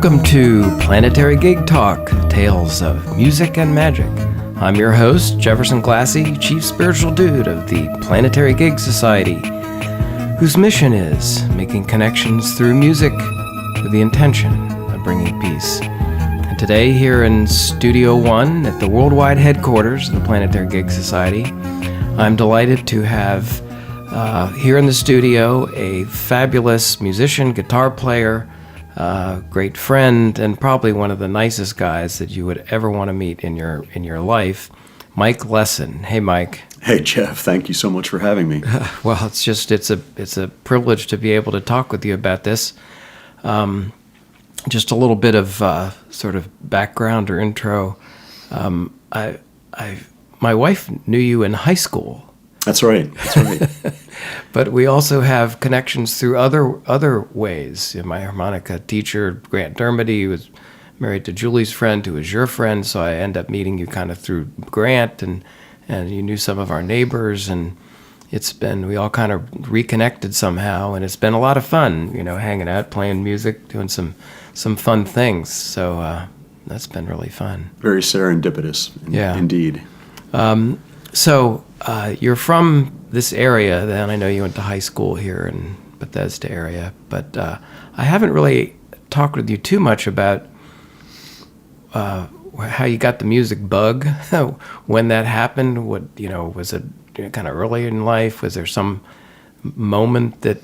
Welcome to Planetary Gig Talk, Tales of Music and Magic. I'm your host, Jefferson Glassy, Chief Spiritual Dude of the Planetary Gig Society, whose mission is making connections through music with the intention of bringing peace. And today, here in Studio One at the worldwide headquarters of the Planetary Gig Society, I'm delighted to have here in the studio a fabulous musician, guitar player, great friend, and probably one of the nicest guys that you would ever want to meet in your life, Mike Lessin. Hey, Mike. Hey, Jeff. Thank you so much for having me. Well, it's a privilege to be able to talk with you about this. Just a little bit of sort of background or intro. My wife knew you in high school. That's right. But we also have connections through other ways. My harmonica teacher, Grant Dermody, was married to Julie's friend, who was your friend, so I end up meeting you kind of through Grant, and you knew some of our neighbors, and we all kind of reconnected somehow, and it's been a lot of fun, hanging out, playing music, doing some fun things. So that's been really fun. Very serendipitous, indeed. So you're from this area, then I know you went to high school here in Bethesda area, but I haven't really talked with you too much about how you got the music bug, when that happened. What was it kind of early in life? Was there some moment that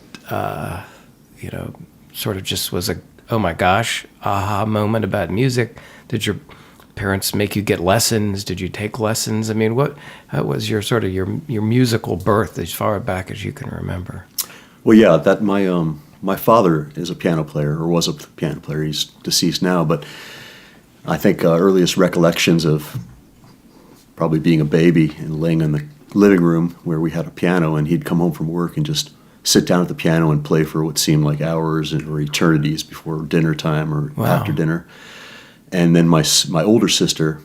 sort of just was a oh my gosh aha moment about music? Did your parents make you get lessons? Did you take lessons? I mean, what was your sort of your musical birth as far back as you can remember? Well, yeah, that my father is a piano player, or was a piano player. He's deceased now, but I think earliest recollections of probably being a baby and laying in the living room where we had a piano, and he'd come home from work and just sit down at the piano and play for what seemed like hours or eternities before dinner time or after dinner. And then my older sister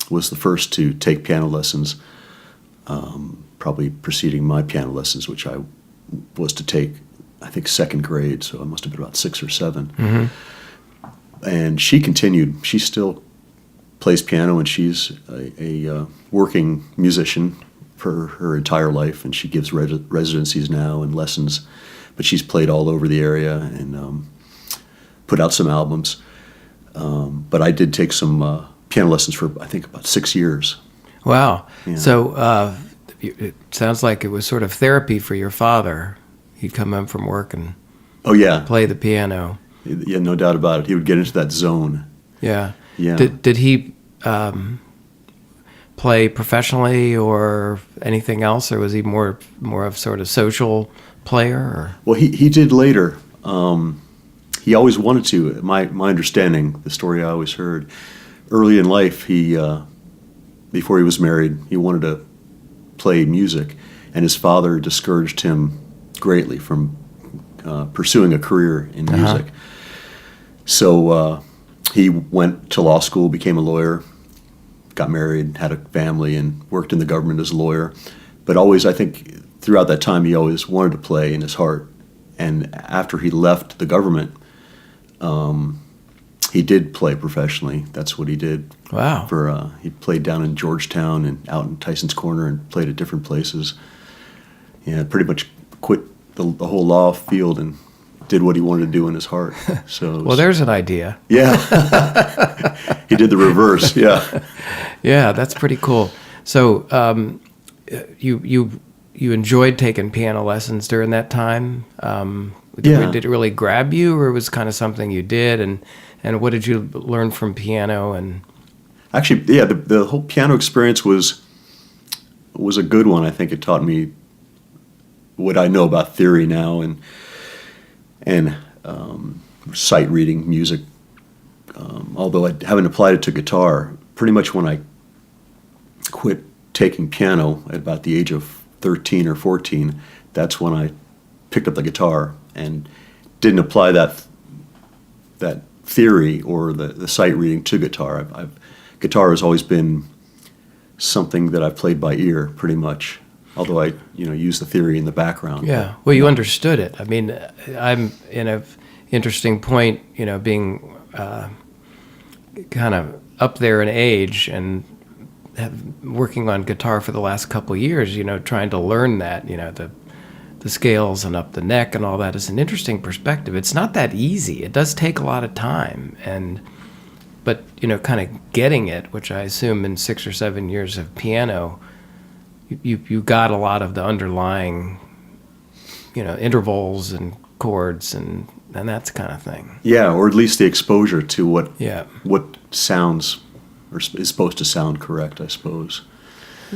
was the first to take piano lessons, probably preceding my piano lessons, which I was to take, I think, second grade, so I must have been about 6 or 7. Mm-hmm. And she continued. She still plays piano, and she's a working musician for her entire life, and she gives residencies now and lessons. But she's played all over the area and put out some albums. But I did take some piano lessons for, I think, about 6 years. Wow. Yeah. So it sounds like it was sort of therapy for your father. He'd come home from work and play the piano. Yeah, no doubt about it. He would get into that zone. Yeah. Yeah. Did he play professionally or anything else, or was he more of sort of social player? Or? Well, he did later. He always wanted to. My understanding, the story I always heard, early in life, he before he was married, he wanted to play music, and his father discouraged him greatly from pursuing a career in music. Uh-huh. So he went to law school, became a lawyer, got married, had a family, and worked in the government as a lawyer. But always, I think, throughout that time, he always wanted to play in his heart. And after he left the government, he did play professionally. That's what he did. Wow. He played down in Georgetown and out in Tyson's Corner and played at different places. Yeah, pretty much quit the whole law field and did what he wanted to do in his heart. So well, there's an idea. Yeah. He did the reverse. Yeah. Yeah, that's pretty cool. So you enjoyed taking piano lessons during that time? Yeah. Did it really grab you, or was it kind of something you did? And what did you learn from piano? And actually, yeah, the whole piano experience was a good one. I think it taught me what I know about theory now and sight reading music. Although I haven't applied it to guitar, pretty much when I quit taking piano at about the age of 13 or 14, that's when I picked up the guitar and didn't apply that theory or the sight reading to guitar. Guitar has always been something that I've played by ear, pretty much. Although I, use the theory in the background. Yeah. Well, you understood it. I mean, I'm in a interesting point, being kind of up there in age and working on guitar for the last couple of years, trying to learn that, the scales and up the neck and all that is an interesting perspective. It's not that easy. It does take a lot of time, but kind of getting it, which I assume in 6 or 7 years of piano, you got a lot of the underlying, intervals and chords and that kind of thing. Yeah, or at least the exposure to what Yeah. what sounds or is supposed to sound correct, I suppose.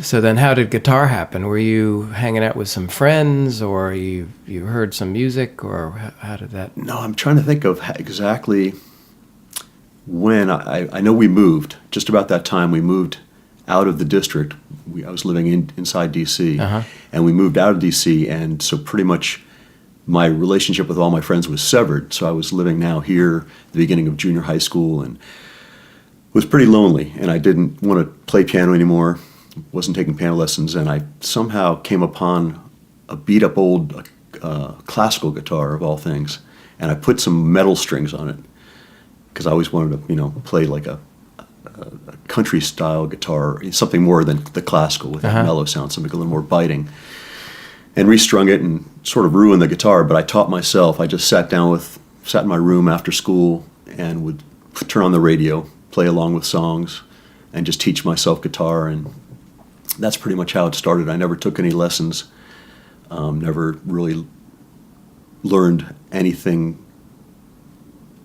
So then how did guitar happen? Were you hanging out with some friends, or you heard some music, or how did that? No, I'm trying to think of exactly when. I know we moved, just about that time we moved out of the district. I was living inside D.C., and we moved out of D.C., and so pretty much my relationship with all my friends was severed. So I was living now here at the beginning of junior high school and was pretty lonely, and I didn't want to play piano anymore. Wasn't taking piano lessons, and I somehow came upon a beat-up old classical guitar, of all things, and I put some metal strings on it because I always wanted to, play like a country-style guitar, something more than the classical with that mellow sound, something a little more biting, and restrung it and sort of ruined the guitar. But I taught myself. I just sat in my room after school and would turn on the radio, play along with songs, and just teach myself guitar, and that's pretty much how it started. I never took any lessons, never really learned anything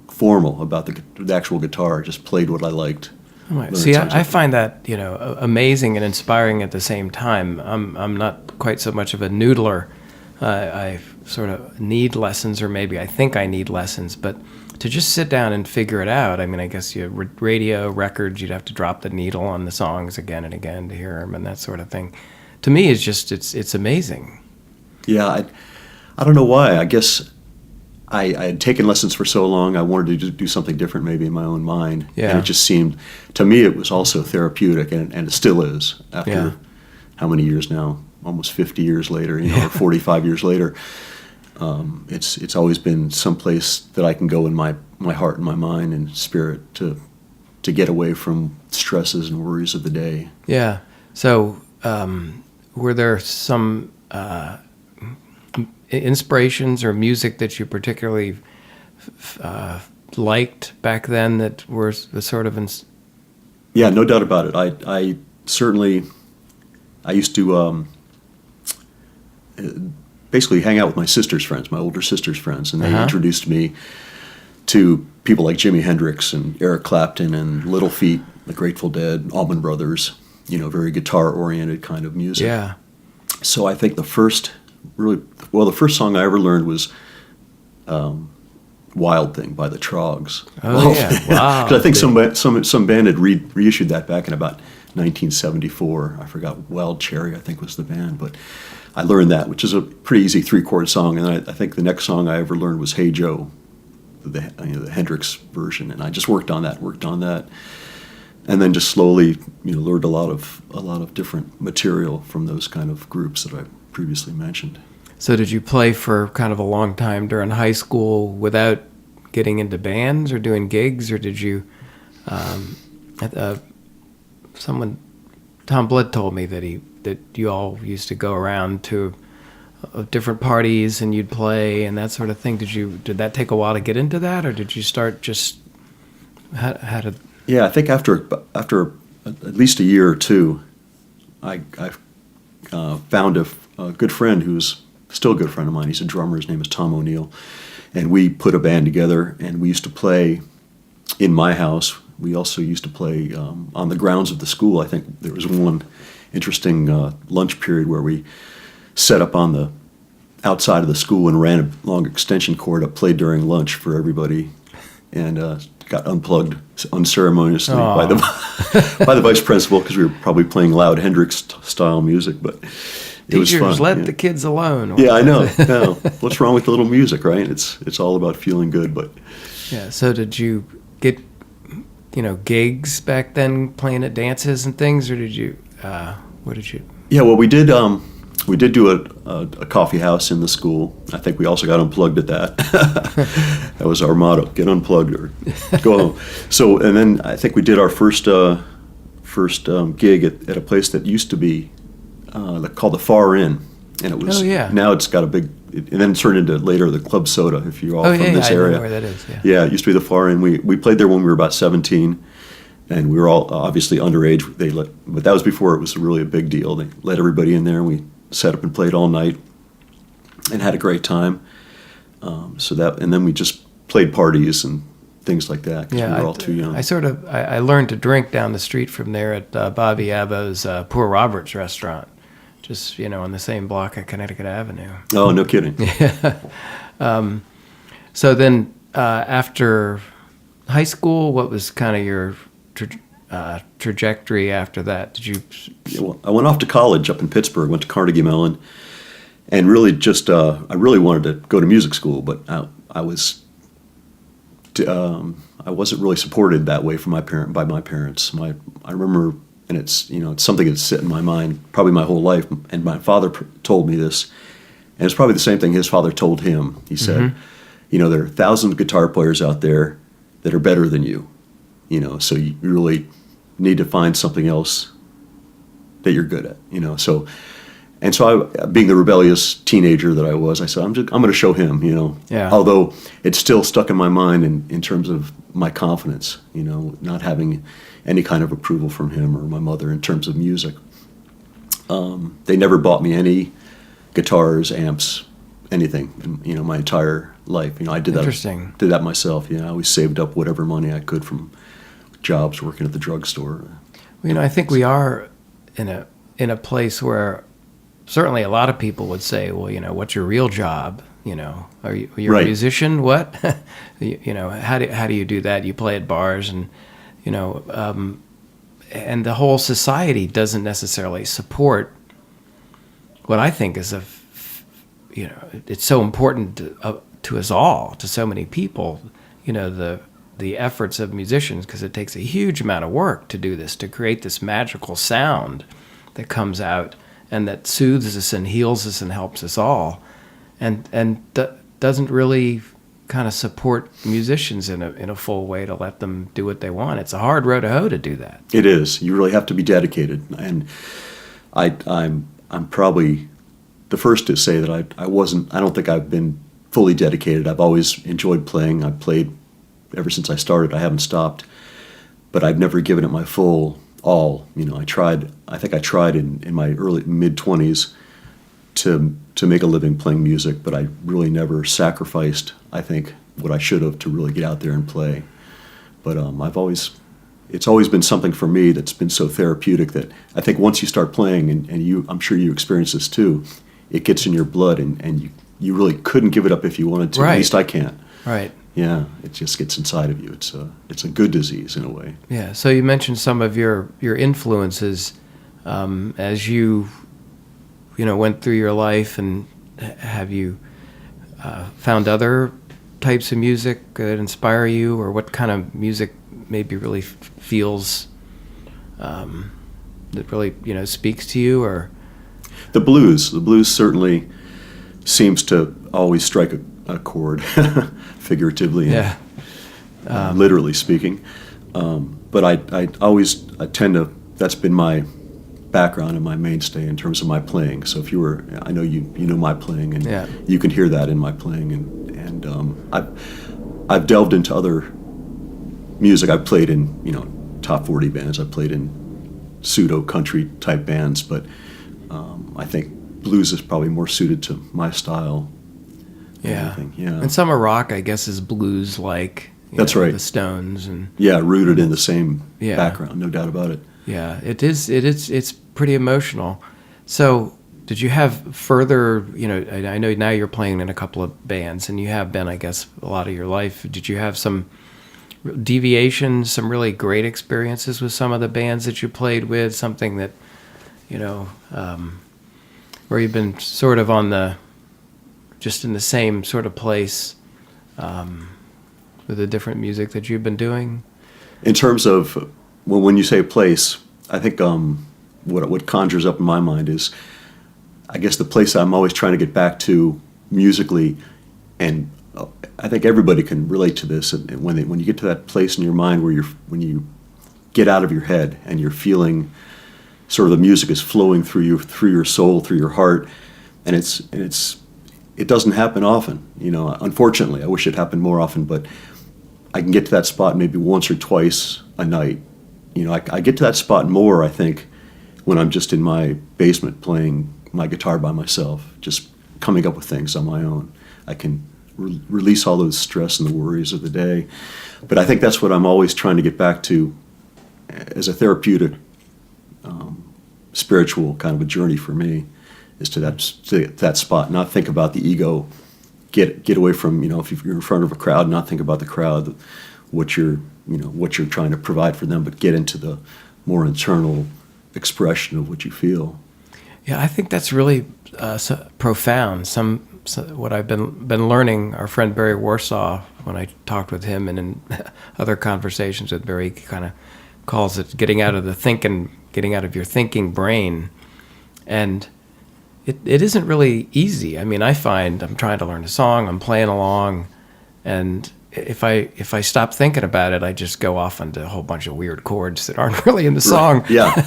formal about the actual guitar. Just played what I liked. Right. See, I find that amazing and inspiring at the same time. I'm not quite so much of a noodler. I sort of need lessons, or maybe I think I need lessons, but to just sit down and figure it out. I mean, I guess radio records, you'd have to drop the needle on the songs again and again to hear them and that sort of thing. To me, it's amazing. Yeah, I don't know why. I guess I had taken lessons for so long. I wanted to do something different, maybe in my own mind. Yeah. And it just seemed, to me, it was also therapeutic, and it still is after how many years now? Almost 50 years later, or 45 years later. It's always been someplace that I can go in my heart and my mind and spirit to get away from stresses and worries of the day. Yeah. So were there some inspirations or music that you particularly liked back then that were sort of... Yeah, no doubt about it. I certainly... I used to... basically hang out with my sister's friends, my older sister's friends, and they introduced me to people like Jimi Hendrix and Eric Clapton and Little Feat, the Grateful Dead, Allman Brothers, very guitar-oriented kind of music. Yeah. So I think the first song I ever learned was Wild Thing by the Troggs. Oh, yeah. Wow. Because I think some band had reissued that back in about 1974. I forgot, Wild Cherry, I think was the band, but I learned that, which is a pretty easy 3-chord song, and I think the next song I ever learned was Hey Joe, the Hendrix version, and I just worked on that, and then just slowly, learned a lot of different material from those kind of groups that I previously mentioned. So did you play for kind of a long time during high school without getting into bands or doing gigs, or did you? Tom Blood told me that you all used to go around to different parties and you'd play and that sort of thing. Did that take a while to get into that, or did you start just how did? Yeah, I think after at least a year or two, I found a good friend who's still a good friend of mine. He's a drummer. His name is Tom O'Neill, and we put a band together, and we used to play in my house. We also used to play on the grounds of the school. I think there was one interesting lunch period where we set up on the outside of the school and ran a long extension cord up, played during lunch for everybody, and got unplugged unceremoniously by the vice principal because we were probably playing loud Hendrix-style music, but it was fun. Teachers, let the kids alone. Yeah, I know. No. What's wrong with a little music, right? It's all about feeling good, but... Yeah, so did you get, gigs back then playing at dances and things, or did you, what did you... Yeah, well, we did We did do a coffee house in the school. I think we also got unplugged at that. That was our motto: get unplugged or go home. So, and then I think we did our first gig at a place that used to be called the Far Inn, and it was. Oh, yeah. Now it's got a big, and then it turned into later the Club Soda. If you're all from this I area, know where that is. Yeah. Yeah, it used to be the Far Inn. We played there when we were about 17. And we were all obviously underage. But that was before it was really a big deal. They let everybody in there, and we sat up and played all night, and had a great time. And then we just played parties and things like that. 'Cause we were all too young. I learned to drink down the street from there at Bobby Abbo's Poor Roberts restaurant, just on the same block of Connecticut Avenue. Oh, no kidding. So then after high school, what was kind of your trajectory after that? Did you? Yeah, well, I went off to college up in Pittsburgh. Went to Carnegie Mellon, and really just I really wanted to go to music school, but I wasn't really supported that way by my parents. I remember, and it's something that's sit in my mind probably my whole life. And my father told me this, and it's probably the same thing his father told him. He said, there are thousands of guitar players out there that are better than you. So you really need to find something else that you're good at, So I, being the rebellious teenager that I was, I said, I'm going to show him, Yeah. Although it's still stuck in my mind in terms of my confidence, not having any kind of approval from him or my mother in terms of music. They never bought me any guitars, amps, anything, my entire life. I did that myself. I always saved up whatever money I could from jobs working at the drugstore. Well, I think we are in a place where certainly a lot of people would say, well, what's your real job? Are you Right. a musician? What? How do you do that? You play at bars, and and the whole society doesn't necessarily support what I think is it's so important to us all, to so many people. The efforts of musicians, because it takes a huge amount of work to do this, to create this magical sound that comes out and that soothes us and heals us and helps us all, and doesn't really kind of support musicians in a full way to let them do what they want. It's a hard row to hoe to do that. It is. You really have to be dedicated, and I'm probably the first to say that I wasn't. I don't think I've been fully dedicated. I've always enjoyed playing. I've played ever since I started. I haven't stopped, but I've never given it my full all. I tried. I think I tried in my early mid-20s to make a living playing music, but I really never sacrificed, I think, what I should have to really get out there and play. But it's always been something for me that's been so therapeutic that I think once you start playing, and I'm sure you experience this too, it gets in your blood, and you really couldn't give it up if you wanted to. Right. At least I can't. Right. Yeah, it just gets inside of you. It's a good disease in a way. Yeah. So you mentioned some of your influences as you went through your life, and have you found other types of music that inspire you, or what kind of music maybe really feels that really speaks to you? Or the blues certainly seems to always strike a chord, figuratively, yeah, literally speaking. But I tend to. That's been my background and my mainstay in terms of my playing. So I know you know my playing, and yeah. You can hear that in my playing. And I've delved into other music. I've played in top 40 bands. I've played in pseudo country type bands, but I think blues is probably more suited to my style. Yeah. Yeah. And some of rock, I guess, is blues like. That's right. The Stones and. Yeah, rooted in the same background, no doubt about it. Yeah, it is. It's pretty emotional. So, did you have further? I know now you're playing in a couple of bands, and you have been, I guess, a lot of your life. Did you have some deviations, some really great experiences with some of the bands that you played with? Something that, where you've been sort of just in the same sort of place with the different music that you've been doing? In terms of, when you say place, I think what conjures up in my mind is I guess the place I'm always trying to get back to musically, and I think everybody can relate to this. And when you get to that place in your mind where when you get out of your head and you're feeling sort of the music is flowing through your soul, through your heart, and it doesn't happen often. Unfortunately, I wish it happened more often, but I can get to that spot maybe once or twice a night. I get to that spot more, I think, when I'm just in my basement playing my guitar by myself, just coming up with things on my own. I can release all those stress and the worries of the day. But I think that's what I'm always trying to get back to as a therapeutic, spiritual kind of a journey for me, is to that spot. Not think about the ego. Get away from, if you're in front of a crowd, not think about the crowd, what you're trying to provide for them, but get into the more internal expression of what you feel. Yeah, I think that's really profound. What I've been learning, our friend Barry Warsaw, when I talked with him and in other conversations with Barry, he kind of calls it getting out of your thinking brain. And it isn't really easy. I mean, I find I'm trying to learn a song, I'm playing along, and if I stop thinking about it, I just go off into a whole bunch of weird chords that aren't really in the song. Right. Yeah,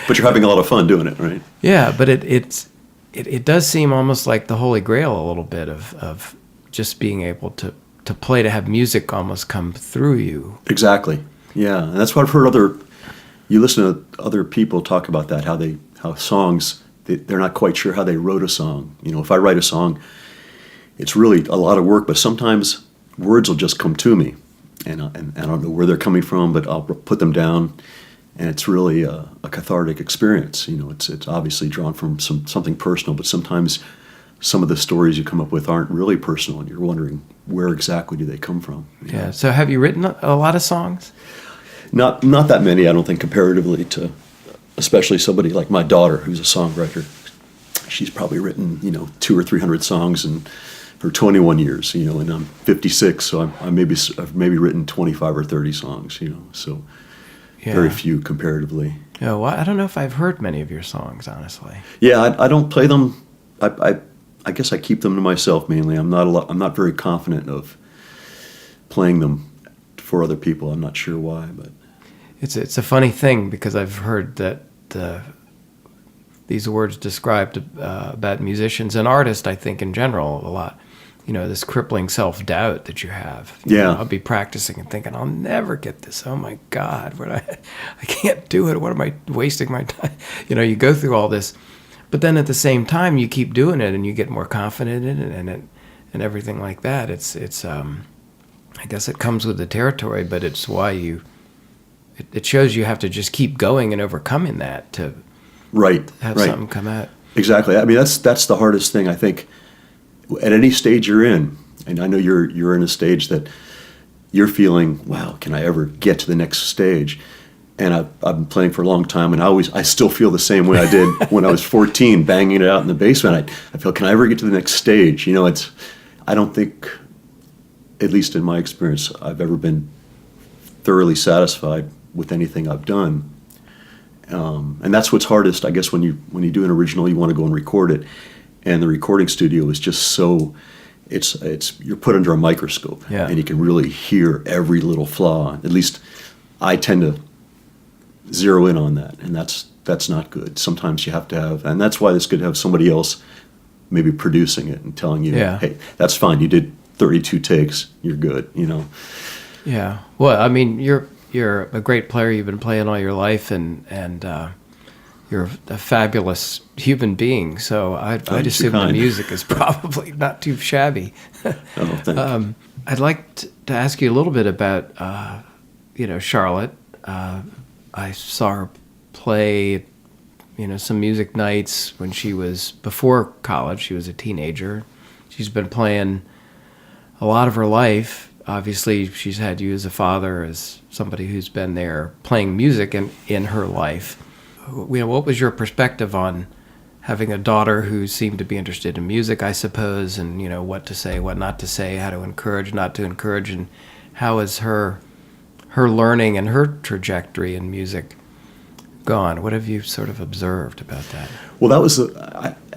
but you're having a lot of fun doing it, right? Yeah, but it does seem almost like the Holy Grail a little bit of just being able to play, to have music almost come through you. Exactly. Yeah, and that's what I've heard you listen to other people talk about that, how songs, they're not quite sure how they wrote a song. If I write a song, it's really a lot of work, but sometimes words will just come to me, and I don't know where they're coming from, but I'll put them down, and it's really a cathartic experience. It's obviously drawn from something personal, but sometimes some of the stories you come up with aren't really personal, and you're wondering where exactly do they come from. Yeah. So have you written a lot of songs? Not that many, I don't think, comparatively to, especially somebody like my daughter, who's a songwriter. She's probably written 200 or 300 songs for 21 years, and I'm 56, so I've maybe written 25 or 30 songs, so yeah. Very few comparatively. Yeah, well, I don't know if I've heard many of your songs, honestly. Yeah, I don't play them. I guess I keep them to myself mainly. I'm not very confident of playing them for other people. I'm not sure why, but it's a funny thing, because I've heard that these words described about musicians and artists, I think in general, a lot. This crippling self-doubt that you have. I'll be practicing and thinking, I'll never get this. Oh my God, I can't do it. What am I wasting my time? You go through all this, but then at the same time, you keep doing it and you get more confident in it and everything like that. It's I guess it comes with the territory, but it's why it shows you have to just keep going and overcoming that to have something come out. Exactly. I mean, that's the hardest thing, I think. At any stage you're in, and I know you're in a stage that you're feeling, wow, can I ever get to the next stage? And I've been playing for a long time, and I still feel the same way I did when I was 14, banging it out in the basement. I feel, can I ever get to the next stage? I don't think, at least in my experience, I've ever been thoroughly satisfied with anything I've done. And that's what's hardest, I guess, when you do an original, you want to go and record it. And the recording studio is just so, you're put under a microscope, and you can really hear every little flaw. At least I tend to zero in on that, and that's not good. Sometimes you have to have, and that's why it's good to have somebody else maybe producing it and telling you, hey, that's fine, you did 32 takes, you're good, Yeah. Well, I mean, you're a great player. You've been playing all your life, and you're a fabulous human being, so I'd assume the music is probably not too shabby. Oh, thanks. I'd like to ask you a little bit about, Charlotte. I saw her play, some music nights when she was before college. She was a teenager. She's been playing a lot of her life. Obviously, she's had you as a father, as somebody who's been there playing music in her life. What was your perspective on having a daughter who seemed to be interested in music, I suppose, and what to say, what not to say, how to encourage, not to encourage, and how is her learning and her trajectory in music gone? What have you sort of observed about that? Well, that was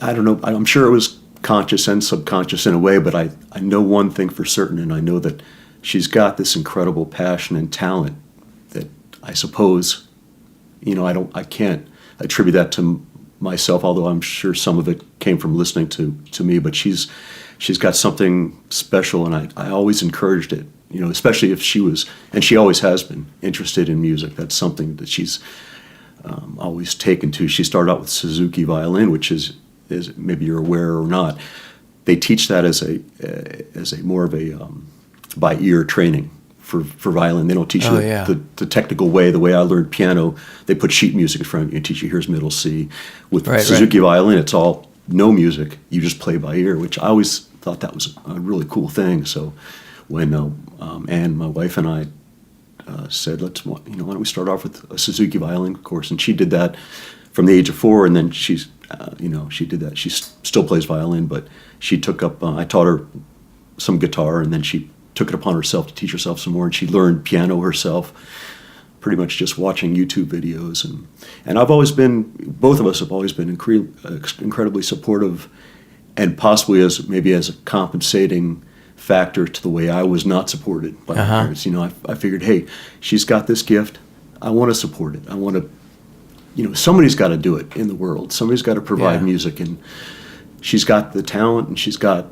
I don't know. I'm sure it was conscious and subconscious in a way, but I know one thing for certain, and I know that she's got this incredible passion and talent that I suppose, I can't attribute that to myself, although I'm sure some of it came from listening to me, but she's got something special, and I always encouraged it, especially if she was, and she always has been, interested in music. That's something that she's always taken to. She started out with Suzuki violin, which is maybe you're aware or not. They teach that as a more of a by ear training for violin. They don't teach you the technical way. The way I learned piano, they put sheet music in front of you and teach you, here's middle C. With Suzuki violin, it's all no music. You just play by ear, which I always thought that was a really cool thing. So when Anne, my wife, and I said, why don't we start off with a Suzuki violin course? And she did that from the age of 4, and then she did that. She still plays violin, but she took up, I taught her some guitar, and then she took it upon herself to teach herself some more, and she learned piano herself, pretty much just watching YouTube videos. And I've always been, both of us have always been incredibly supportive, and possibly as a compensating factor to the way I was not supported by my parents. I figured, hey, she's got this gift. I want to support it. I want to, somebody's got to do it in the world. Somebody's got to provide music, and she's got the talent, and she's got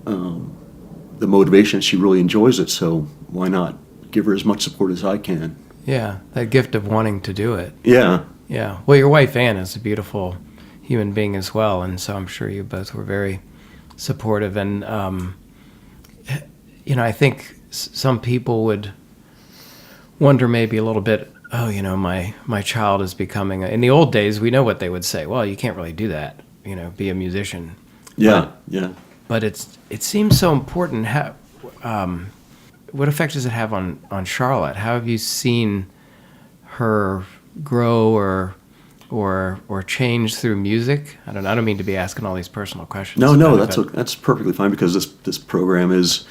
the motivation. She really enjoys it, so why not give her as much support as I can? Yeah, that gift of wanting to do it. Yeah. Yeah. Well, your wife, Anne, is a beautiful human being as well, and so I'm sure you both were very supportive. And, I think some people would wonder maybe a little bit, my child is becoming in the old days, we know what they would say. Well, you can't really do that, be a musician. Yeah, But it seems so important. What effect does it have on Charlotte? How have you seen her grow or change through music? I don't mean to be asking all these personal questions. No, that's perfectly fine, because this program is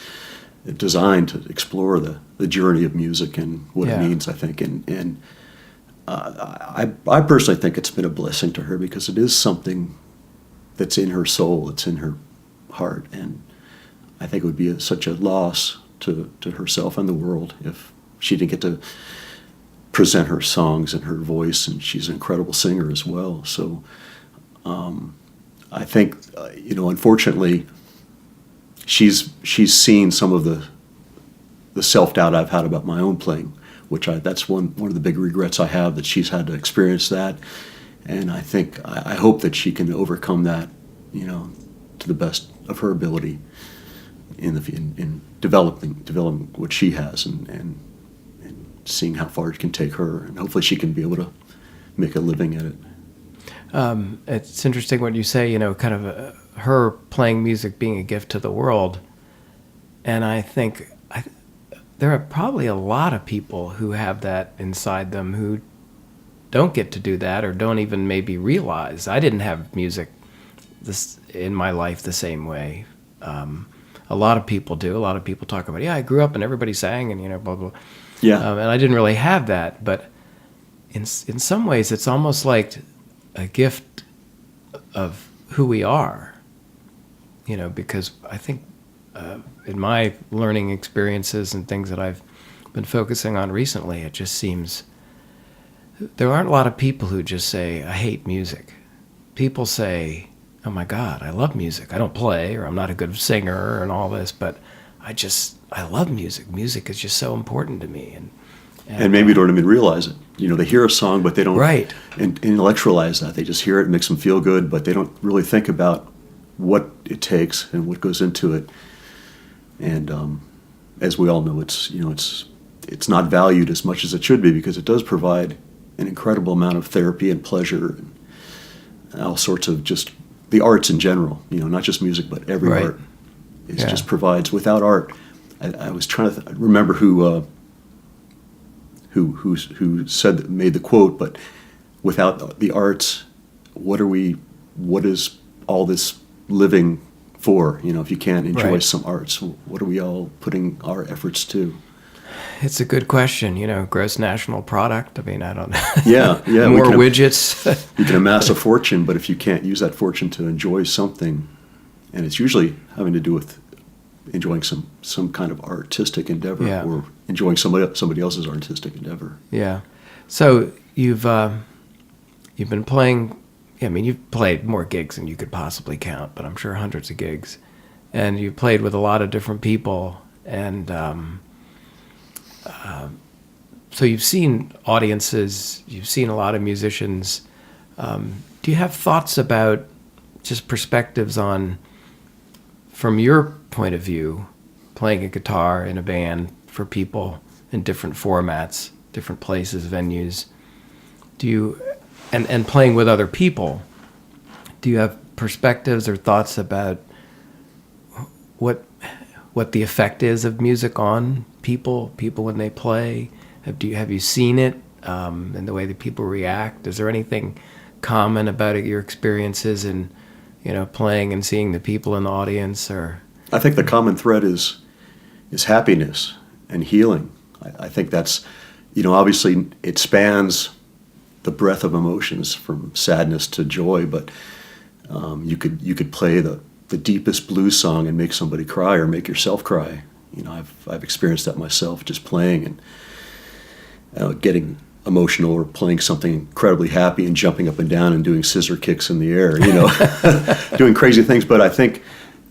designed to explore the journey of music and what it means, I think. And I personally think it's been a blessing to her, because it is something that's in her soul, it's in her heart, and I think it would be such a loss to herself and the world if she didn't get to present her songs and her voice, and she's an incredible singer as well. So I think, unfortunately, she's seen some of the self-doubt I've had about my own playing, which that's one of the big regrets I have, that she's had to experience that. And I think, I hope that she can overcome that, to the best of her ability in developing what she has, and seeing how far it can take her, and hopefully she can be able to make a living at it. It's interesting what you say, kind of her playing music being a gift to the world. And I think there are probably a lot of people who have that inside them who don't get to do that, or don't even maybe realize. I didn't have music in my life the same way. A lot of people do. A lot of people talk about, I grew up and everybody sang and, blah, blah. Yeah. And I didn't really have that. But in some ways, it's almost like a gift of who we are, because I think in my learning experiences and things that I've been focusing on recently, it just seems there aren't a lot of people who just say, I hate music. People say, oh my God, I love music. I don't play, or I'm not a good singer and all this, but I love music. Music is just so important to me. And maybe don't even realize it. They hear a song, but they don't intellectualize that. They just hear it, it makes them feel good, but they don't really think about what it takes and what goes into it. And as we all know, it's not valued as much as it should be, because it does provide an incredible amount of therapy and pleasure, and all sorts of just the arts in general. Not just music, but every art. It just provides. Without art, I was trying to remember who said, made the quote, but without the arts, what is all this living for? If you can't enjoy some arts, what are we all putting our efforts to? It's a good question. Gross national product. I mean, I don't know. Yeah. More widgets. You can amass a fortune, but if you can't use that fortune to enjoy something, and it's usually having to do with enjoying some kind of artistic endeavor, or enjoying somebody else's artistic endeavor. Yeah. So you've been playing. I mean, you've played more gigs than you could possibly count, but I'm sure hundreds of gigs, and you played with a lot of different people, and so you've seen audiences, you've seen a lot of musicians. Do you have thoughts about just perspectives on, from your point of view, playing a guitar in a band for people in different formats, different places, venues? Do you, and playing with other people, do you have perspectives or thoughts about what the effect is of music on people when they play? Have you seen it in the way that people react? Is there anything common about your experiences in playing and seeing the people in the audience? Or I think the common thread is happiness and healing. I think that's, obviously it spans the breadth of emotions from sadness to joy, but you could play the deepest blues song and make somebody cry or make yourself cry. I've experienced that myself, just playing and getting emotional, or playing something incredibly happy and jumping up and down and doing scissor kicks in the air, doing crazy things. But I think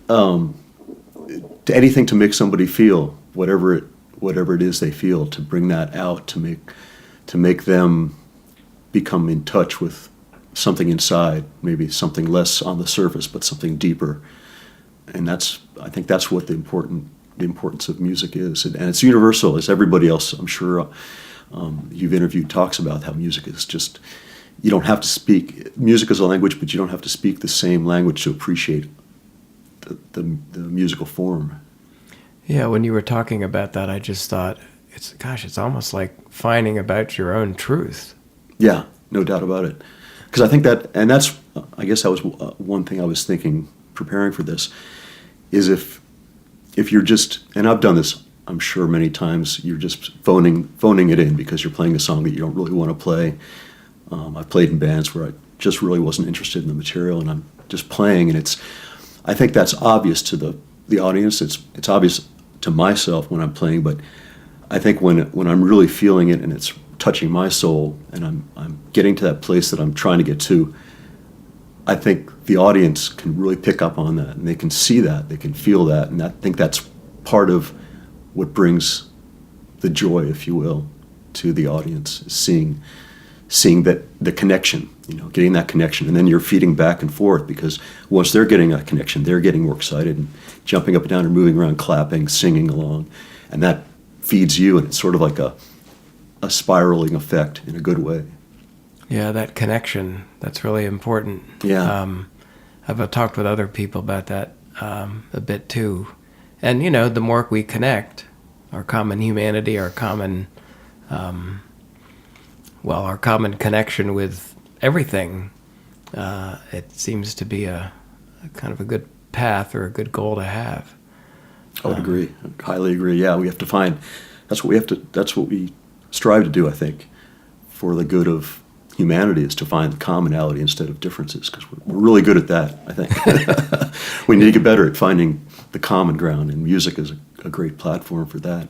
to anything to make somebody feel whatever it is they feel, to bring that out, to make them become in touch with something inside, maybe something less on the surface, but something deeper. And I think that's what the importance of music is. And it's universal, as everybody else, I'm sure, you've interviewed, talks about how music is just, you don't have to speak, music is a language, but you don't have to speak the same language to appreciate the musical form. Yeah, when you were talking about that, I just thought, it's almost like finding about your own truth. Yeah, no doubt about it. Because I think I guess that was one thing I was thinking, preparing for this, is if you're just, and I've done this, I'm sure many times, you're just phoning it in because you're playing a song that you don't really want to play. I've played in bands where I just really wasn't interested in the material, and I'm just playing, and I think that's obvious to the audience. It's obvious to myself when I'm playing, but I think when I'm really feeling it and it's touching my soul, and I'm getting to that place that I'm trying to get to, I think the audience can really pick up on that, and they can see that, they can feel that, and I think that's part of what brings the joy, if you will, to the audience, is seeing that the connection, getting that connection, and then you're feeding back and forth, because once they're getting that connection, they're getting more excited and jumping up and down and moving around, clapping, singing along, and that feeds you, and it's sort of like a spiraling effect in a good way. Yeah, that connection, that's really important. Yeah. I've talked with other people about that a bit too. And, the more we connect, our common humanity, our common, our common connection with everything, it seems to be a kind of a good path or a good goal to have. I would agree. I highly agree. Yeah, we have to find, that's what we strive to do, I think, for the good of humanity, is to find the commonality instead of differences, because we're really good at that, I think. We need to get better at finding the common ground, and music is a great platform for that.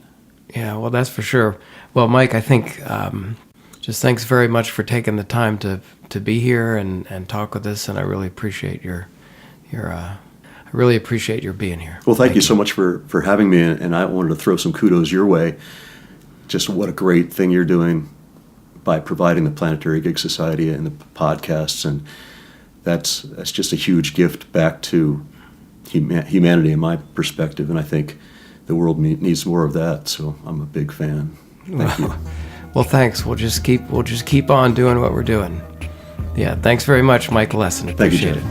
Yeah, well, that's for sure. Well, Mike, I think just thanks very much for taking the time to be here and talk with us, and I really appreciate your being here. Well, thank you so much for having me, and I wanted to throw some kudos your way. Just what a great thing you're doing by providing the Planetary Gig Society and the podcasts, and that's just a huge gift back to humanity in my perspective, and I think the world needs more of that, so I'm a big fan. Thank you. Well, thanks. We'll just keep on doing what we're doing. Yeah, thanks very much, Mike Lessin. Appreciate it.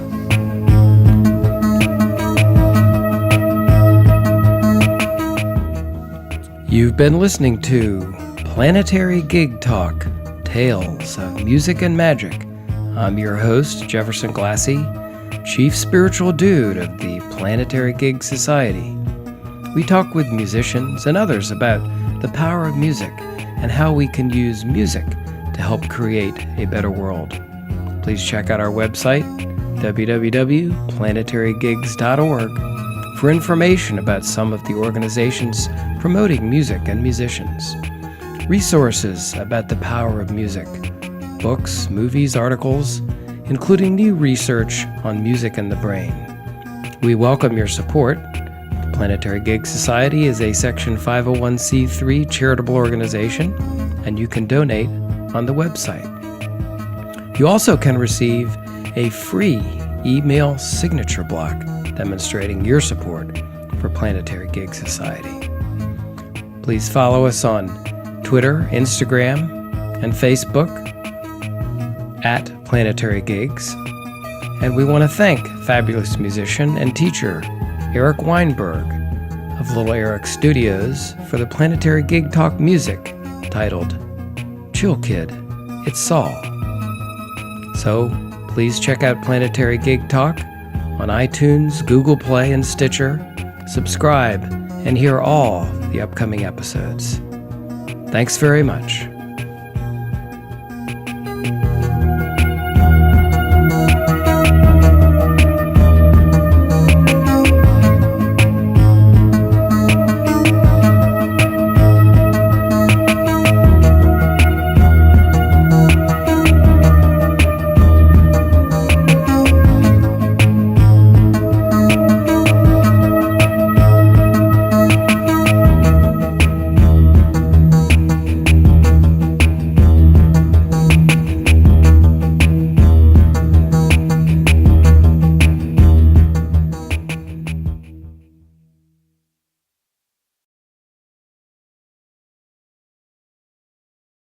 You've been listening to Planetary Gig Talk, Tales of Music and Magic. I'm your host, Jefferson Glassy, Chief Spiritual Dude of the Planetary Gig Society. We talk with musicians and others about the power of music and how we can use music to help create a better world. Please check out our website, www.planetarygigs.org, for information about some of the organizations promoting music and musicians, resources about the power of music, books, movies, articles, including new research on music and the brain. We welcome your support. The Planetary Gig Society is a Section 501c3 charitable organization, and you can donate on the website. You also can receive a free email signature block demonstrating your support for Planetary Gig Society. Please follow us on Twitter, Instagram, and Facebook at Planetary Gigs. And we want to thank fabulous musician and teacher Eric Weinberg of Little Eric Studios for the Planetary Gig Talk music titled Chill Kid, It's Saul. So please check out Planetary Gig Talk on iTunes, Google Play, and Stitcher. Subscribe and hear all the upcoming episodes. Thanks very much.